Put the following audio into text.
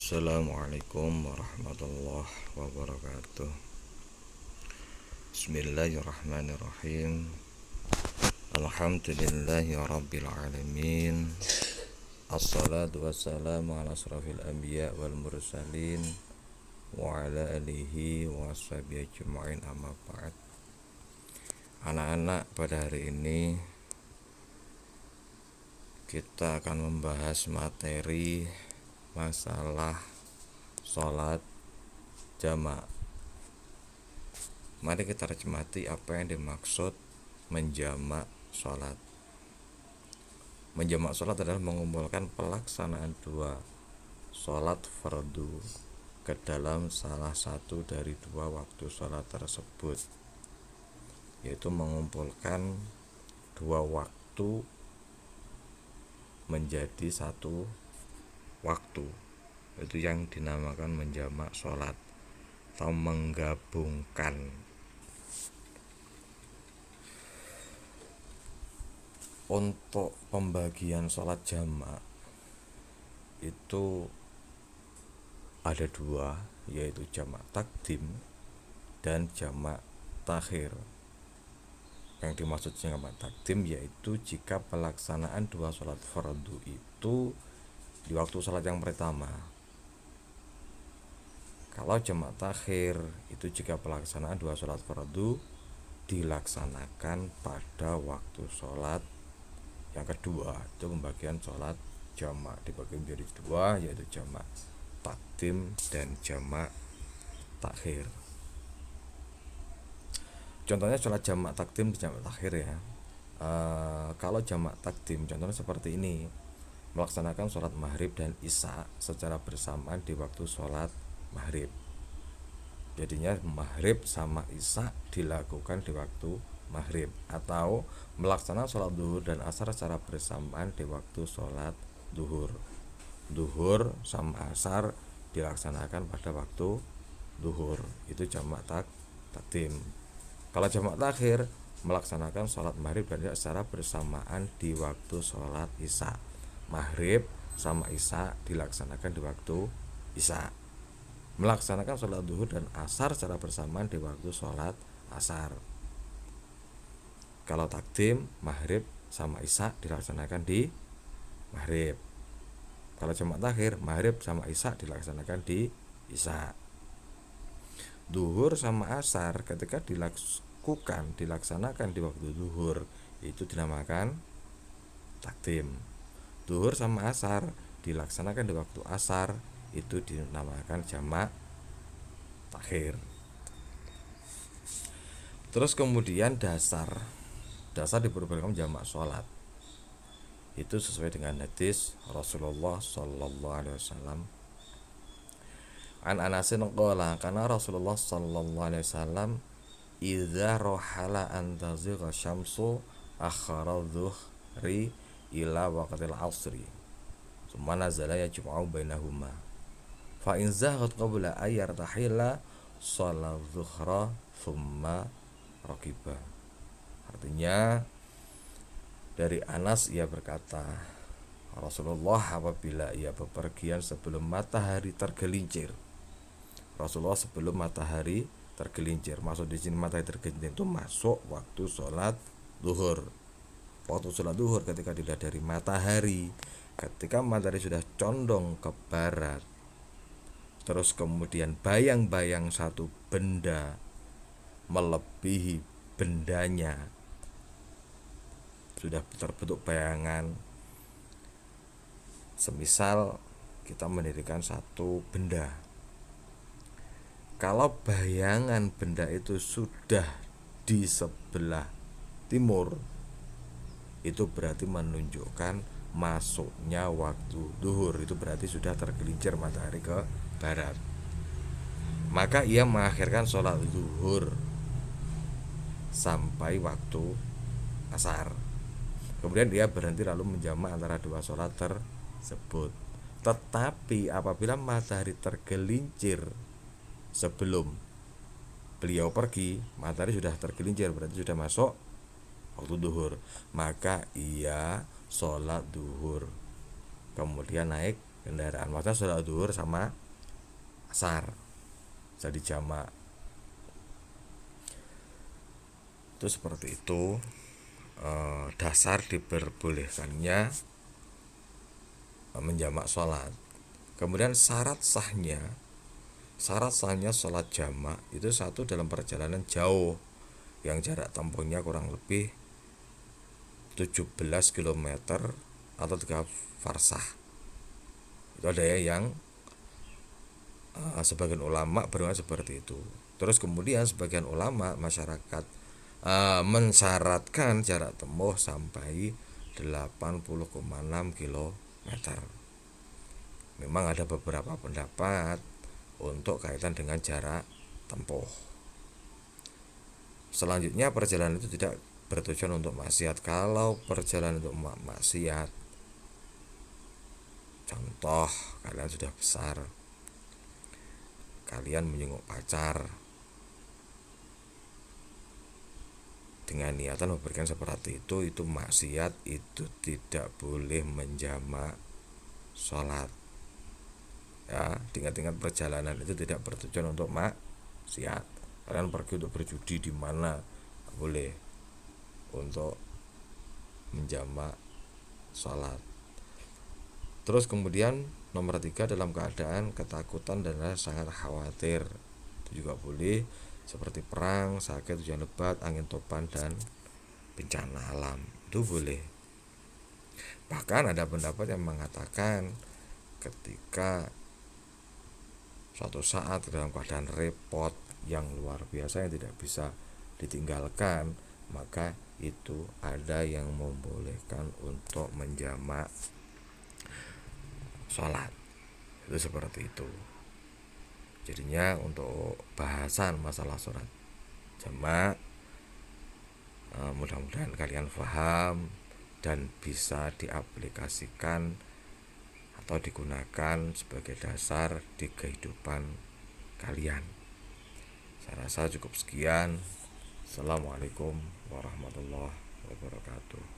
Assalamualaikum warahmatullahi wabarakatuh. Bismillahirrahmanirrahim. Alhamdulillahi rabbil alamin. Assalatu wassalamu ala asrafil anbiya wal mursalin wa ala alihi wa ashabihi ajma'in, amma ba'd. Anak-anak, pada hari ini kita akan membahas materi masalah sholat jamak. Mari kita cermati apa yang dimaksud menjamak sholat. Menjamak sholat adalah mengumpulkan pelaksanaan dua sholat fardu ke dalam salah satu dari dua waktu sholat tersebut, yaitu mengumpulkan dua waktu menjadi satu waktu. Itu yang dinamakan menjamak sholat atau menggabungkan. Untuk pembagian sholat jamak itu ada dua, yaitu jamak takdim dan jamak takhir. Yang dimaksud jamak takdim yaitu jika pelaksanaan dua sholat fardu itu di waktu sholat yang pertama. Kalau jamak takhir itu jika pelaksanaan dua sholat fardu dilaksanakan pada waktu sholat yang kedua. Itu pembagian sholat jamak dibagi menjadi dua, yaitu jamak takdim dan jamak takhir. Contohnya sholat jamak takdim dan jamak takhir ya. Kalau jamak takdim contohnya seperti ini: melaksanakan sholat maghrib dan isya secara bersamaan di waktu sholat maghrib. Jadinya maghrib sama isya dilakukan di waktu maghrib, atau melaksanakan sholat duhur dan asar secara bersamaan di waktu sholat duhur. Duhur sama asar dilaksanakan pada waktu duhur. Itu jamak takdim. Kalau jamak takhir, melaksanakan sholat maghrib dan isya secara bersamaan di waktu sholat isya. Maghrib sama isya dilaksanakan di waktu isya. Melaksanakan sholat duhur dan asar secara bersamaan di waktu sholat asar. Kalau takdim, maghrib sama isya dilaksanakan di maghrib. Kalau jamak takhir, maghrib sama isya dilaksanakan di isya. Duhur sama asar ketika dilaksanakan di waktu duhur itu dinamakan takdim. Duhur sama asar dilaksanakan di waktu asar itu dinamakan jamak takhir. Terus kemudian dasar diperbolehkan jamak sholat itu sesuai dengan hadis Rasulullah sallallahu alaihi wasallam. An Anasin qala kana Rasulullah sallallahu alaihi wasallam idza rohala an tazigha syamsu akhara dhuhri ila waqtil asri summa nazala yajma'u bainahuma fa in zaghat qabla ayar tahila shalat dhuhra thumma raqiba. Artinya dari Anas ia berkata, Rasulullah apabila ia bepergian sebelum matahari tergelincir. Rasulullah sebelum matahari tergelincir. Masuk di sini matahari tergelincir itu masuk waktu sholat duhur. Waktu sholat duhur ketika dilihat dari matahari, ketika matahari sudah condong ke barat, terus kemudian bayang-bayang satu benda melebihi bendanya, sudah terbentuk bayangan. Semisal kita mendirikan satu benda, kalau bayangan benda itu sudah di sebelah timur, itu berarti menunjukkan masuknya waktu duhur. Itu berarti sudah tergelincir matahari ke barat. Maka ia mengakhirkan sholat duhur sampai waktu asar. Kemudian dia berhenti lalu menjamak antara dua sholat tersebut. Tetapi apabila matahari tergelincir sebelum beliau pergi, matahari sudah tergelincir, berarti sudah masuk waktu duhur, maka ia sholat duhur kemudian naik kendaraan, maksudnya sholat duhur sama asar jadi jamak. Itu seperti itu dasar diperbolehkannya menjamak sholat. Kemudian syarat sahnya sholat jamak itu satu, dalam perjalanan jauh yang jarak tempuhnya kurang lebih 17 km atau 3 farsah. Itu ada ya yang sebagian ulama berpendapat seperti itu. Terus kemudian sebagian ulama masyarakat mensyaratkan jarak tempuh sampai 80,6 km. Memang ada beberapa pendapat untuk kaitan dengan jarak tempuh. Selanjutnya, perjalanan itu tidak bertujuan untuk maksiat. Kalau perjalanan untuk maksiat, contoh kalian sudah besar, kalian menyenguk pacar dengan niatan memberikan seperti itu maksiat, itu tidak boleh menjamak sholat. Ya, ingat-ingat perjalanan itu tidak bertujuan untuk maksiat. Kalian pergi untuk berjudi di mana, boleh untuk menjamak sholat. Terus kemudian nomor 3, dalam keadaan ketakutan dan sangat khawatir, itu juga boleh, seperti perang, sakit, hujan lebat, angin topan, dan bencana alam, itu boleh. Bahkan ada pendapat yang mengatakan ketika suatu saat dalam keadaan repot yang luar biasa yang tidak bisa ditinggalkan, maka itu ada yang membolehkan untuk menjamak sholat. Itu seperti itu. Jadinya untuk bahasan masalah sholat jamak, mudah-mudahan kalian paham dan bisa diaplikasikan atau digunakan sebagai dasar di kehidupan kalian. Saya rasa cukup sekian. Assalamualaikum warahmatullahi wabarakatuh.